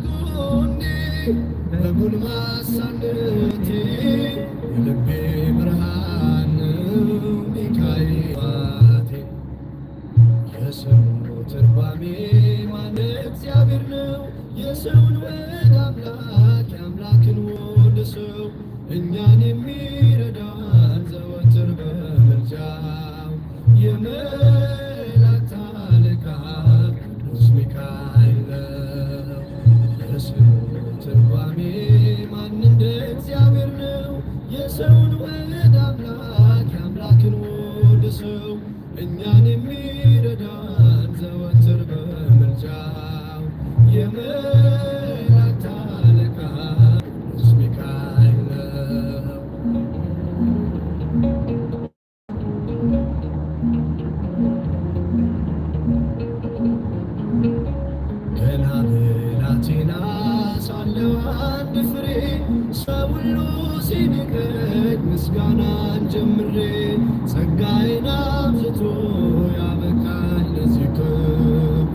ጎኔ በጎልማሳነቴ የልቤ ብርሃን ሚካኤል አባቴ የስሙ ትርጓሜ ማን እግዚአብሔር ነው የሰውን ወደ አምላክ የአምላክን ወደ ሰው እኛን የሚረዳን ዘወትር በምልጃው የመላእክት አለቃ ቅዱስ ሚካኤል ነው። የስሙ ትርጓሜ ማን እንደ እግዚአብሔር ነው የሰውን ወደ አምላክ የአምላክን ወደ ሰው እኛን የሚረዳን ዘወትር በምልጃው የመላእክት አለቃ ቅዱስ ሚካኤል ነው። ገና ብላቴና ሳለሁ አንድ ፍሬ ሰው ሁሉ ሲንቀኝ ምስጋናን ጀምሬ ጸጋዬን አብዝቶ ያበቃኝ ለዚህ ክብር